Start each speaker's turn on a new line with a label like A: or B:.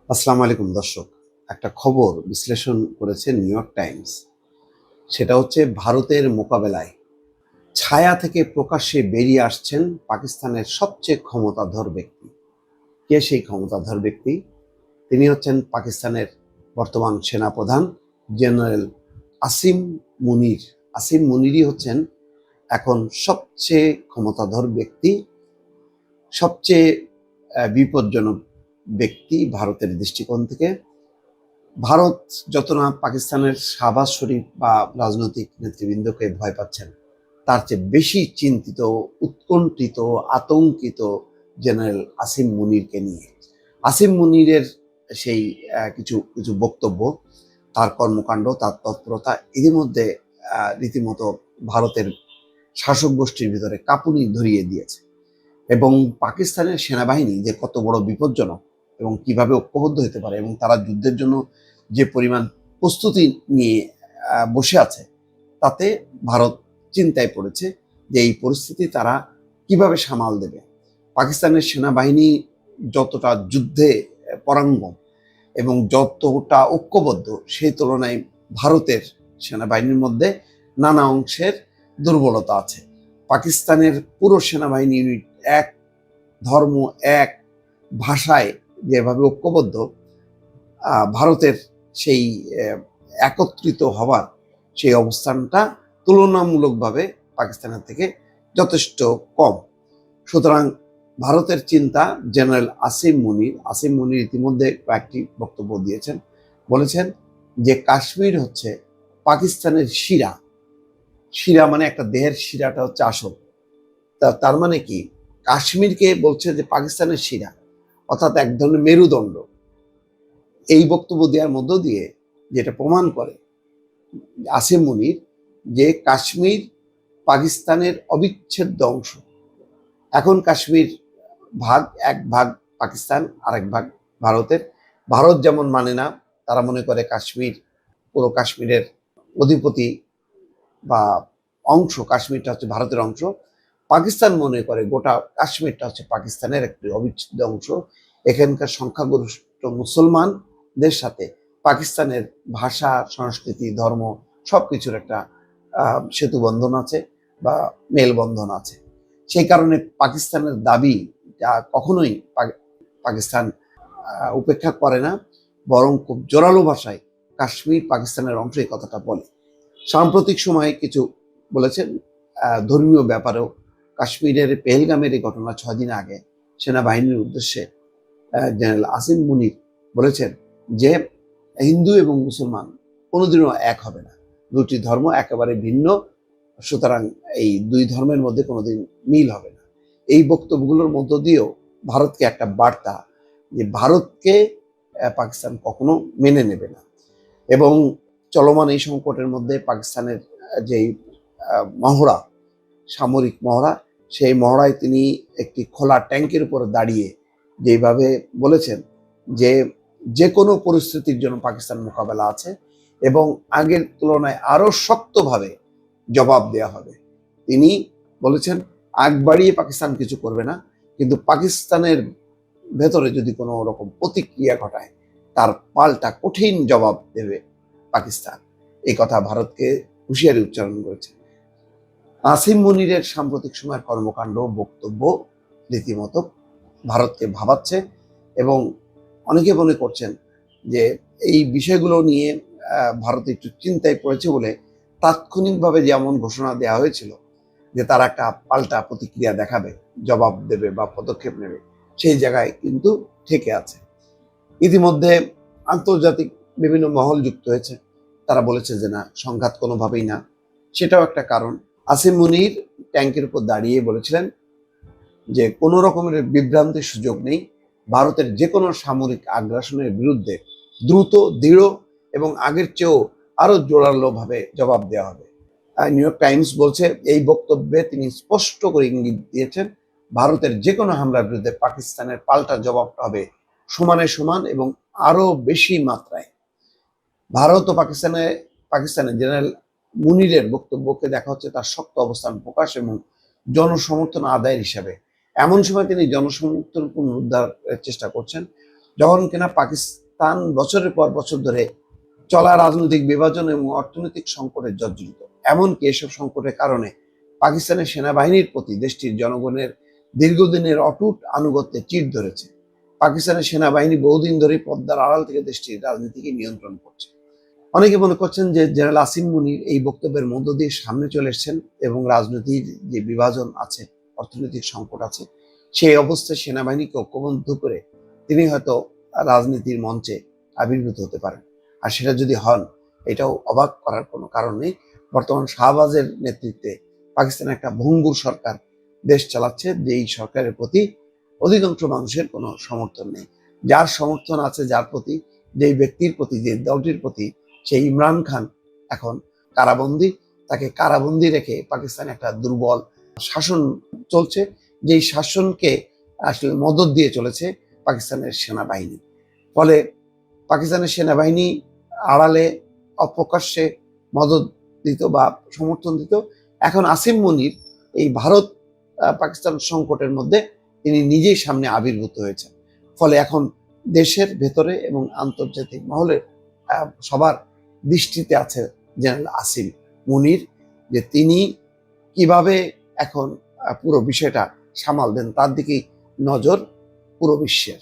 A: আসসালামু আলাইকুম দর্শক। একটা খবর বিশ্লেষণ করেছে নিউ ইয়র্ক টাইমস। সেটা হচ্ছে ভারতের মোকাবেলায় ছায়া থেকে প্রকাশ্যে বেরিয়ে আসছেন পাকিস্তানের সবচেয়ে ক্ষমতাধর ব্যক্তি। কে সেই ক্ষমতাধর ব্যক্তি? তিনি হচ্ছেন পাকিস্তানের বর্তমান সেনাপ্রধান জেনারেল আসিম মুনির। আসিম মুনিরই হচ্ছেন এখন সবচেয়ে ক্ষমতাধর ব্যক্তি, সবচেয়ে বিপজ্জনক ব্যক্তি ভারতের দৃষ্টিকোণ থেকে। ভারত যত না পাকিস্তানের শাহবাজ শরীফ বা রাজনৈতিক নেতৃবৃন্দকে ভয় পাচ্ছেন, তার চেয়ে বেশি চিন্তিত, উৎকণ্ঠিত, আতঙ্কিত জেনারেল আসিম মুনিরকে নিয়ে। আসিম মুনিরের সেই কিছু কিছু বক্তব্য, তার কর্মকাণ্ড, তার তৎপরতা ইতিমধ্যে রীতিমতো ভারতের শাসক গোষ্ঠীর ভিতরে কাঁপুনি ধরিয়ে দিয়েছে। এবং পাকিস্তানের সেনাবাহিনী যে কত বড় বিপজ্জনক এবং কিভাবে ঐক্যবদ্ধ হতে পারে, এবং তারা যুদ্ধের জন্য যে পরিমাণ প্রস্তুতি নিয়ে বসে আছে, তাতে ভারত চিন্তায় পড়েছে যে এই পরিস্থিতি তারা কিভাবে সামাল দেবে। পাকিস্তানের সেনাবাহিনী যতটা যুদ্ধে পরাঙ্গম এবং যতটা ঐক্যবদ্ধ, সেই তুলনায় ভারতের সেনাবাহিনীর মধ্যে নানা অংশের দুর্বলতা আছে। পাকিস্তানের পুরো সেনাবাহিনী ইউনিট এক ধর্ম, এক ভাষায় যেভাবে ঐক্যবদ্ধ, ভারতের সেই একত্রিত হওয়ার সেই অবস্থানটা তুলনামূলকভাবে পাকিস্তানের থেকে যথেষ্ট কম। সুতরাং ভারতের চিন্তা, জেনারেল আসিম মুনির ইতিমধ্যে কয়েকটি বক্তব্য দিয়েছেন। বলেছেন যে কাশ্মীর হচ্ছে পাকিস্তানের শিরা। শিরা মানে একটা দেহের শিরাটা হচ্ছে আসল। তার মানে কি, কাশ্মীরকে বলছে যে পাকিস্তানের শিরা, অর্থাৎ এক ধরনের মেরুদণ্ড। এই বক্তব্য দেওয়ার মধ্য দিয়ে যেটা প্রমাণ করে আসিম মুনির যে কাশ্মীর পাকিস্তানের অবিচ্ছেদ্য অংশ। এখন কাশ্মীর এক ভাগ পাকিস্তান, আরেক ভাগ ভারতের। ভারত যেমন মানে না, তারা মনে করে কাশ্মীর পুরো কাশ্মীরের অধিপতি বা অংশ, কাশ্মীরটা হচ্ছে ভারতের অংশ। পাকিস্তান মনে করে গোটা কাশ্মীরটা হচ্ছে পাকিস্তানের একটি অবিচ্ছেদ্য অংশ। এখানকার সংখ্যাগরিষ্ঠ মুসলমানদের সাথে পাকিস্তানের ভাষা, সংস্কৃতি, ধর্ম সবকিছুর একটা সেতু বন্ধন আছে বা মেলবন্ধন আছে। সেই কারণে পাকিস্তানের দাবি কখনোই পাকিস্তান উপেক্ষা করে না, বরং খুব জোরালো ভাষায় কাশ্মীর পাকিস্তানের অংশ, এই কথাটা বলে। সাম্প্রতিক সময়ে কিছু বলেছেন ধর্মীয় ব্যাপারেও। কাশ্মীরের পেহেলগামের এই ঘটনা 6 দিন আগে সেনাবাহিনীর উদ্দেশ্যে জেনারেল আসিম মুনির বলেছেন যে হিন্দু এবং মুসলমান কোনোদিনও এক হবে না, দুটি ধর্ম একেবারে ভিন্ন, সুতরাং এই দুই ধর্মের মধ্যে কোনোদিন মিল হবে না। এই বক্তব্যগুলোর মধ্য দিয়েও ভারতকে একটা বার্তা যে ভারতকে পাকিস্তান কখনো মেনে নেবে না। এবং চলমান এই সংকটের মধ্যে পাকিস্তানের যেই মহড়া, সামরিক মহড়া, সেই মহড়ায় তিনি একটি খোলা ট্যাঙ্কের উপর দাঁড়িয়ে যেভাবে বলেছেন যে যে কোনো পরিস্থিতির জন্য পাকিস্তান মোকাবেলা আছে এবং আগের তুলনায় আরো শক্তভাবে জবাব দেওয়া হবে। তিনি বলেছেন আগ বাড়িয়ে পাকিস্তান কিছু করবে না, কিন্তু পাকিস্তানের ভেতরে যদি কোনো রকম প্রতিক্রিয়া ঘটায়, তার পাল্টা কঠিন জবাব দেবে পাকিস্তান। এই কথা ভারতকে হুঁশিয়ারি উচ্চারণ করেছে। আসিম মুনিরের সাম্প্রতিক সময়ের কর্মকাণ্ড, বক্তব্য রীতিমতো ভারতকে ভাবাচ্ছে এবং অনেকে মনে করছেন যে এই বিষয়গুলো নিয়ে ভারত একটু চিন্তায় পড়েছে বলে তাৎক্ষণিকভাবে যেমন ঘোষণা দেওয়া হয়েছিল যে তারা একটা পাল্টা প্রতিক্রিয়া দেখাবে, জবাব দেবে বা পদক্ষেপ নেবে, সেই জায়গায় কিন্তু থেকে আছে। ইতিমধ্যে আন্তর্জাতিক বিভিন্ন মহল যুক্ত হয়েছে, তারা বলেছে যে না, সংঘাত কোনোভাবেই না। সেটাও একটা কারণ। আসিম মুনির ট্যাঙ্কের উপর দাঁড়িয়ে বলেছিলেন যে কোনো রকমের বিভ্রান্তির সুযোগ নেই, ভারতের যে কোনো সামরিক আগ্রাসনের বিরুদ্ধে দ্রুত, দৃঢ় এবং আগের চেয়েও আরো জোরালো ভাবে জবাব দেওয়া হবে। নিউ ইয়র্ক টাইমস বলছে এই বক্তব্যে তিনি স্পষ্ট করে ইঙ্গিত দিয়েছেন ভারতের যে কোনো হামলার বিরুদ্ধে পাকিস্তানের পাল্টা জবাবটা হবে সমানে সমান এবং আরো বেশি মাত্রায়। ভারত ও পাকিস্তানের জেনারেল মুনিরের বক্তব্যকে দেখা হচ্ছে তার শক্ত অবস্থান প্রকাশ এবং জনসমর্থন আদায়ের হিসাবে। এমন সময় তিনি জনসমর্থন পুনরুদ্ধারের চেষ্টা করছেন। যখন কিনা পাকিস্তান বছরের পর বছর ধরে চলা রাজনৈতিক বিভাজন এবং অর্থনৈতিক সংকটে জর্জরিত। এমনকি এসব সংকটের কারণে পাকিস্তানের সেনাবাহিনীর প্রতি দেশটির জনগণের দীর্ঘদিনের অটুট আনুগত্যে চিড় ধরেছে। পাকিস্তানের সেনাবাহিনী বহুদিন ধরে পদ্মার আড়াল থেকে দেশটির রাজনীতিকে নিয়ন্ত্রণ করছে। অনেকে মনে করছেন যে জেনারেল আসিম মুনির এই বক্তব্যের মধ্য দিয়ে সামনে চলে এসেছেন এবং রাজনীতির যে বিভাজন আছে, অর্থনৈতিক সংকট আছে, সেই অবস্থায় সেনাবাহিনীকে ঐক্যবদ্ধ করে তিনি হয়তো রাজনীতির মঞ্চে আবির্ভূত হতে পারেন। আর সেটা যদি হন, এটাও অবাক করার কোনো কারণ নেই। বর্তমান শাহবাজের নেতৃত্বে পাকিস্তানে একটা ভঙ্গুর সরকার দেশ চালাচ্ছে, যেই সরকারের প্রতি অধিকাংশ মানুষের কোনো সমর্থন নেই। যার সমর্থন আছে, যার প্রতি, যেই ব্যক্তির প্রতি, যে দলটির প্রতি, সেই ইমরান খান এখন কারাবন্দী। তাকে কারাবন্দী রেখে পাকিস্তানে একটা দুর্বল শাসন চলছে, যেই শাসনকে আসলে মদদ দিয়ে চলেছে পাকিস্তানের সেনাবাহিনী। ফলে পাকিস্তানের সেনাবাহিনী আড়ালে অপ্রকাশ্যে মদদ দিত বা সমর্থন দিত। এখন আসিম মুনির এই ভারত পাকিস্তান সংকটের মধ্যে তিনি নিজেই সামনে আবির্ভূত হয়েছেন। ফলে এখন দেশের ভেতরে এবং আন্তর্জাতিক মহলে সবার দৃষ্টিতে আছে জেনারেল আসিম মুনির, যে তিনি কিভাবে এখন পুরো বিষয়টা সামাল দেন, তার দিকেই নজর পুরো বিশ্বের।